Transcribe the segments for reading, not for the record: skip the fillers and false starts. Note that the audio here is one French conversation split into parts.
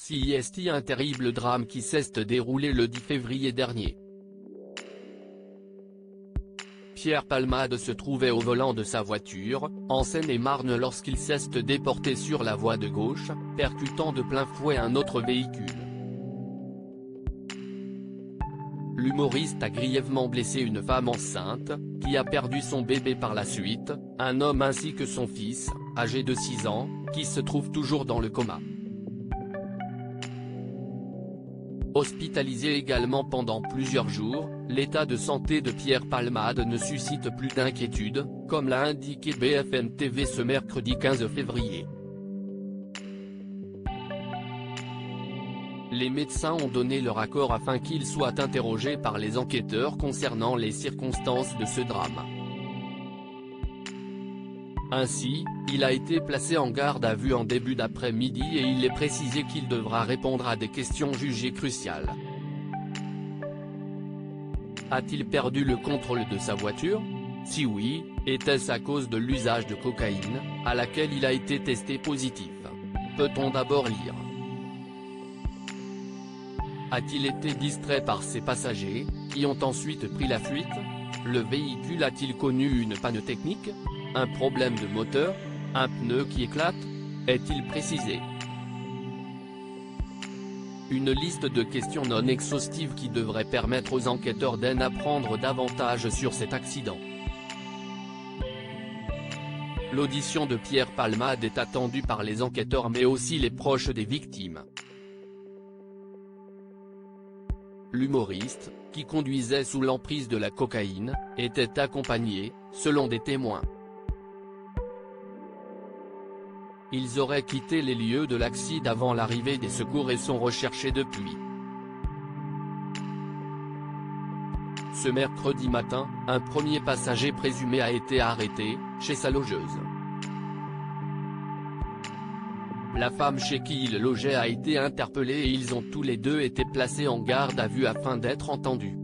CIST, un terrible drame qui s'est déroulé le 10 février dernier. Pierre Palmade se trouvait au volant de sa voiture, en Seine-et-Marne lorsqu'il s'est déporté sur la voie de gauche, percutant de plein fouet un autre véhicule. L'humoriste a grièvement blessé une femme enceinte, qui a perdu son bébé par la suite, un homme ainsi que son fils, âgé de 6 ans, qui se trouve toujours dans le coma. Hospitalisé également pendant plusieurs jours, l'état de santé de Pierre Palmade ne suscite plus d'inquiétude, comme l'a indiqué BFM TV ce mercredi 15 février. Les médecins ont donné leur accord afin qu'il soit interrogé par les enquêteurs concernant les circonstances de ce drame. Ainsi, il a été placé en garde à vue en début d'après-midi et il est précisé qu'il devra répondre à des questions jugées cruciales. A-t-il perdu le contrôle de sa voiture? Si oui, était-ce à cause de l'usage de cocaïne, à laquelle il a été testé positif? Peut-on d'abord lire? A-t-il été distrait par ses passagers, qui ont ensuite pris la fuite? Le véhicule a-t-il connu une panne technique? Un problème de moteur? Un pneu qui éclate? Est-il précisé? Une liste de questions non exhaustives qui devrait permettre aux enquêteurs d'en apprendre davantage sur cet accident. L'audition de Pierre Palmade est attendue par les enquêteurs mais aussi les proches des victimes. L'humoriste, qui conduisait sous l'emprise de la cocaïne, était accompagné, selon des témoins. Ils auraient quitté les lieux de l'accident avant l'arrivée des secours et sont recherchés depuis. Ce mercredi matin, un premier passager présumé a été arrêté, chez sa logeuse. La femme chez qui il logeait a été interpellée et ils ont tous les deux été placés en garde à vue afin d'être entendus.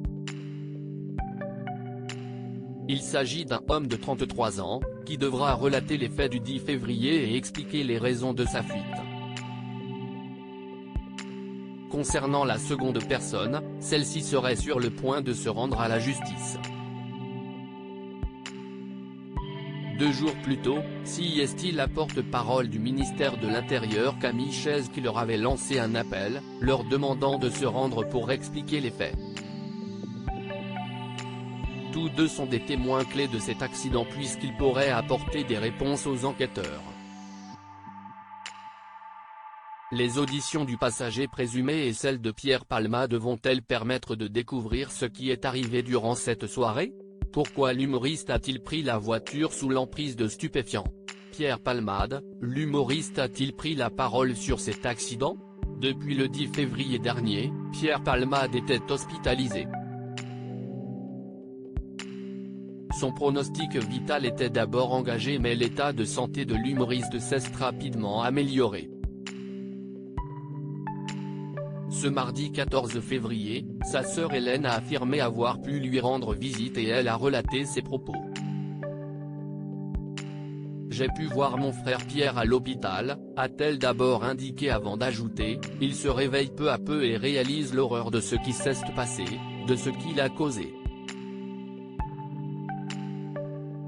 Il s'agit d'un homme de 33 ans, qui devra relater les faits du 10 février et expliquer les raisons de sa fuite. Concernant la seconde personne, celle-ci serait sur le point de se rendre à la justice. 2 jours plus tôt, CIST, la porte-parole du ministère de l'Intérieur Camille Chaise qui leur avait lancé un appel, leur demandant de se rendre pour expliquer les faits. Tous deux sont des témoins clés de cet accident puisqu'ils pourraient apporter des réponses aux enquêteurs. Les auditions du passager présumé et celles de Pierre Palmade vont-elles permettre de découvrir ce qui est arrivé durant cette soirée? Pourquoi l'humoriste a-t-il pris la voiture sous l'emprise de stupéfiants? Pierre Palmade, l'humoriste a-t-il pris la parole sur cet accident? Depuis le 10 février dernier, Pierre Palmade était hospitalisé. Son pronostic vital était d'abord engagé mais l'état de santé de l'humoriste s'est rapidement amélioré. Ce mardi 14 février, sa sœur Hélène a affirmé avoir pu lui rendre visite et elle a relaté ses propos. « J'ai pu voir mon frère Pierre à l'hôpital », a-t-elle d'abord indiqué avant d'ajouter, « il se réveille peu à peu et réalise l'horreur de ce qui s'est passé, de ce qu'il a causé. »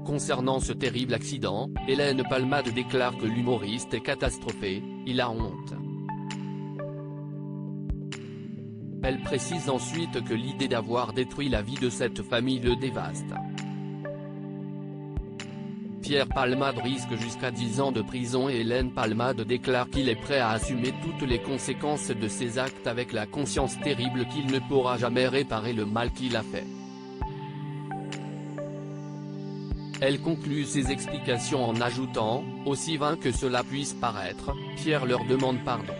Concernant ce terrible accident, Hélène Palmade déclare que l'humoriste est catastrophé, il a honte. Elle précise ensuite que l'idée d'avoir détruit la vie de cette famille le dévaste. Pierre Palmade risque jusqu'à 10 ans de prison et Hélène Palmade déclare qu'il est prêt à assumer toutes les conséquences de ses actes avec la conscience terrible qu'il ne pourra jamais réparer le mal qu'il a fait. Elle conclut ses explications en ajoutant, aussi vain que cela puisse paraître, Pierre leur demande pardon.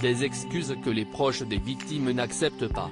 Des excuses que les proches des victimes n'acceptent pas.